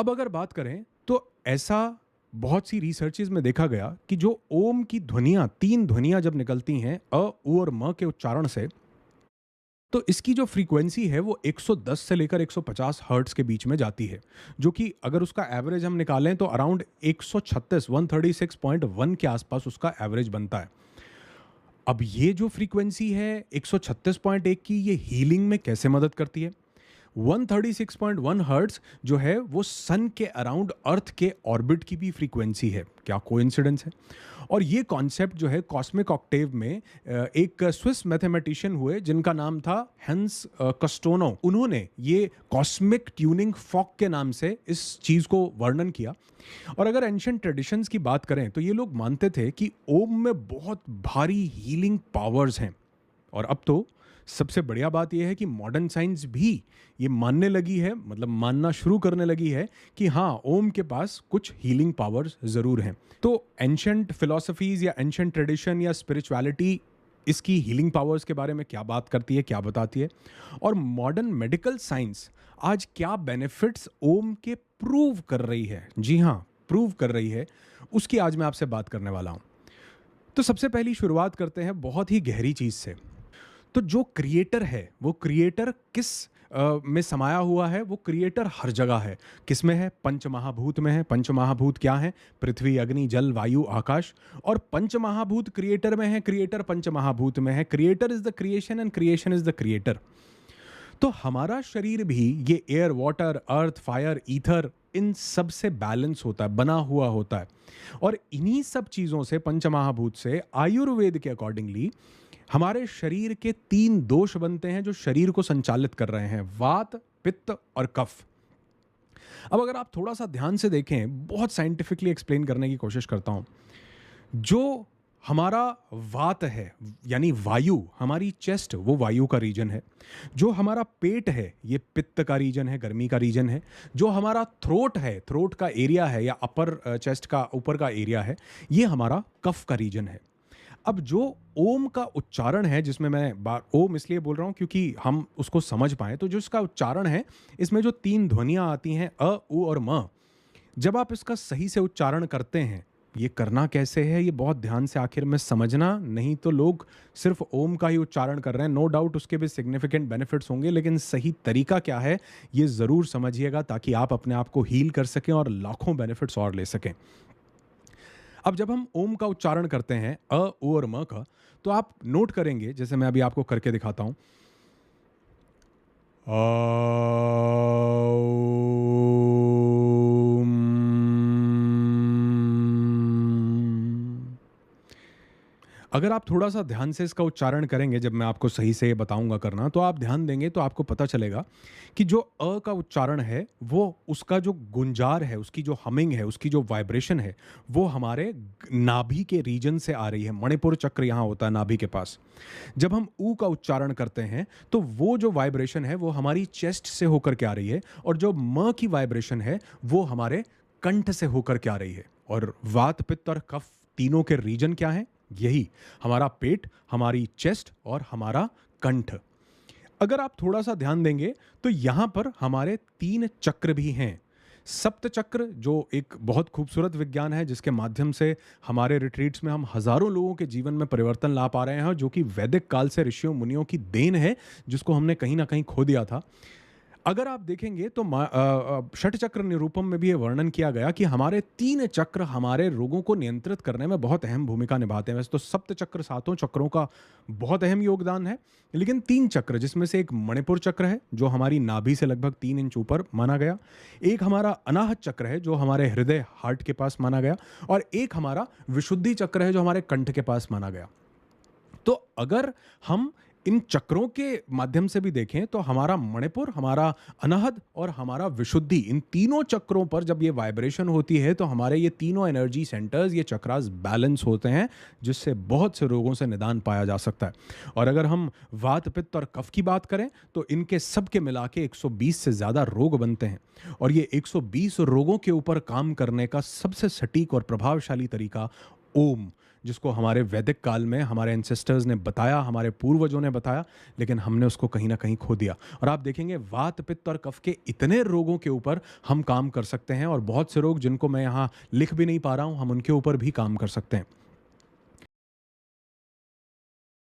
अब अगर बात करें तो ऐसा बहुत सी रिसर्चेज में देखा गया कि जो ओम की ध्वनियाँ 3 ध्वनियाँ जब निकलती हैं उ और म के उच्चारण से, तो इसकी जो फ्रीक्वेंसी है वो 110 से लेकर 150 हर्ट्ज़ के बीच में जाती है, जो कि अगर उसका एवरेज हम निकालें तो अराउंड 136 136.1 के आसपास उसका एवरेज बनता है। अब ये जो फ्रीक्वेंसी है 136.1 की, ये हीलिंग में कैसे मदद करती है? 136.1 हर्ट्ज जो है वो सन के अराउंड अर्थ के ऑर्बिट की भी फ्रीक्वेंसी है। क्या कोइंसिडेंस है? और ये कॉन्सेप्ट जो है कॉस्मिक ऑक्टेव में एक स्विस मैथमेटिशियन हुए जिनका नाम था हेंस कस्टोनो। उन्होंने ये कॉस्मिक ट्यूनिंग फॉक के नाम से इस चीज़ को वर्णन किया। और अगर एंशिएंट ट्रेडिशंस की बात करें तो ये लोग मानते थे कि ओम में बहुत भारी हीलिंग पावर्स हैं। और अब तो सबसे बढ़िया बात यह है कि मॉडर्न साइंस भी ये मानने लगी है, मतलब मानना शुरू करने लगी है कि हाँ, ओम के पास कुछ हीलिंग पावर्स ज़रूर हैं। तो एंशिएंट फिलॉसफीज़ या एंशिएंट ट्रेडिशन या स्पिरिचुअलिटी इसकी हीलिंग पावर्स के बारे में क्या बात करती है, क्या बताती है, और मॉडर्न मेडिकल साइंस आज क्या बेनिफिट्स ओम के प्रूव कर रही है, जी हाँ, प्रूव कर रही है, उसकी आज मैं आपसे बात करने वाला हूँ। तो सबसे पहली शुरुआत करते हैं बहुत ही गहरी चीज़ से। तो जो क्रिएटर है वो क्रिएटर किस में समाया हुआ है? वो क्रिएटर हर जगह है। किस में है? पंचमहाभूत में है। पंचमहाभूत क्या है? पृथ्वी, अग्नि, जल, वायु, आकाश। और पंचमहाभूत क्रिएटर में है, क्रिएटर पंचमहाभूत में है। Creator is the creation and creation is the creator. तो हमारा शरीर भी ये एयर, वाटर, अर्थ, फायर, ईथर, इन सब से बैलेंस होता है, बना हुआ होता है। और इन्हीं सब चीज़ों से, पंचमहाभूत से, आयुर्वेद के अकॉर्डिंगली हमारे शरीर के 3 दोष बनते हैं जो शरीर को संचालित कर रहे हैं: वात, पित्त और कफ। अब अगर आप थोड़ा सा ध्यान से देखें, बहुत साइंटिफिकली एक्सप्लेन करने की कोशिश करता हूं। जो हमारा वात है यानी वायु, हमारी चेस्ट, वो वायु का रीजन है। जो हमारा पेट है ये पित्त का रीजन है, गर्मी का रीजन है। जो हमारा थ्रोट है, थ्रोट का एरिया है या अपर चेस्ट का ऊपर का एरिया है, ये हमारा कफ का रीजन है। अब जो ओम का उच्चारण है, जिसमें मैं बार ओम इसलिए बोल रहा हूँ क्योंकि हम उसको समझ पाएँ, तो जो इसका उच्चारण है, इसमें जो 3 ध्वनियाँ आती हैं अ, उ और म, जब आप इसका सही से उच्चारण करते हैं, ये करना कैसे है, ये बहुत ध्यान से आखिर में समझना, नहीं तो लोग सिर्फ ओम का ही उच्चारण कर रहे हैं। नो डाउट उसके भी सिग्निफिकेंट बेनिफिट्स होंगे, लेकिन सही तरीका क्या है ये ज़रूर समझिएगा ताकि आप अपने आप को हील कर सकें और लाखों बेनिफिट्स और ले सकें। अब जब हम ओम का उच्चारण करते हैं अ, उ और म का, तो आप नोट करेंगे, जैसे मैं अभी आपको करके दिखाता हूं। ओम। अगर आप थोड़ा सा ध्यान से इसका उच्चारण करेंगे, जब मैं आपको सही से ये बताऊंगा करना, तो आप ध्यान देंगे तो आपको पता चलेगा कि जो अ का उच्चारण है, वो उसका जो गुंजार है, उसकी जो हमिंग है, उसकी जो वाइब्रेशन है, वो हमारे नाभि के रीजन से आ रही है। मणिपुर चक्र यहाँ होता है नाभि के पास। जब हम ऊ का उच्चारण करते हैं तो वो जो वाइब्रेशन है वो हमारी चेस्ट से होकर के आ रही है, और जो म की वाइब्रेशन है वो हमारे कंठ से होकर के आ रही है। और वात, पित्त और कफ तीनों के रीजन क्या है? यही हमारा पेट, हमारी चेस्ट और हमारा कंठ। अगर आप थोड़ा सा ध्यान देंगे तो यहां पर हमारे 3 चक्र भी हैं। सप्त चक्र जो एक बहुत खूबसूरत विज्ञान है, जिसके माध्यम से हमारे रिट्रीट्स में हम हजारों लोगों के जीवन में परिवर्तन ला पा रहे हैं, जो कि वैदिक काल से ऋषियों मुनियों की देन है, जिसको हमने कहीं ना कहीं खो दिया था। अगर आप देखेंगे तो षट चक्र निरूपम में भी ये वर्णन किया गया कि हमारे 3 चक्र हमारे रोगों को नियंत्रित करने में बहुत अहम भूमिका निभाते हैं। वैसे तो सप्त चक्र, 7 चक्रों का बहुत अहम योगदान है, लेकिन 3 चक्र, जिसमें से एक मणिपुर चक्र है जो हमारी नाभि से लगभग 3 इंच ऊपर माना गया, एक हमारा अनाहत चक्र है जो हमारे हृदय, हार्ट के पास माना गया, और एक हमारा विशुद्धि चक्र है जो हमारे कंठ के पास माना गया। तो अगर हम इन चक्रों के माध्यम से भी देखें तो हमारा मणिपुर, हमारा अनहद और हमारा विशुद्धि, इन तीनों चक्रों पर जब ये वाइब्रेशन होती है तो हमारे ये तीनों एनर्जी सेंटर्स, ये चक्रास बैलेंस होते हैं, जिससे बहुत से रोगों से निदान पाया जा सकता है। और अगर हम वात, पित्त और कफ की बात करें तो इनके सब के मिला के 120 से ज़्यादा रोग बनते हैं, और ये 120 रोगों के ऊपर काम करने का सबसे सटीक और प्रभावशाली तरीका ओम, जिसको हमारे वैदिक काल में हमारे एंसेस्टर्स ने बताया, हमारे पूर्वजों ने बताया, लेकिन हमने उसको कहीं न कहीं खो दिया। और आप देखेंगे वात, पित्त और कफ के इतने रोगों के ऊपर हम काम कर सकते हैं, और बहुत से रोग जिनको मैं यहाँ लिख भी नहीं पा रहा हूँ, हम उनके ऊपर भी काम कर सकते हैं।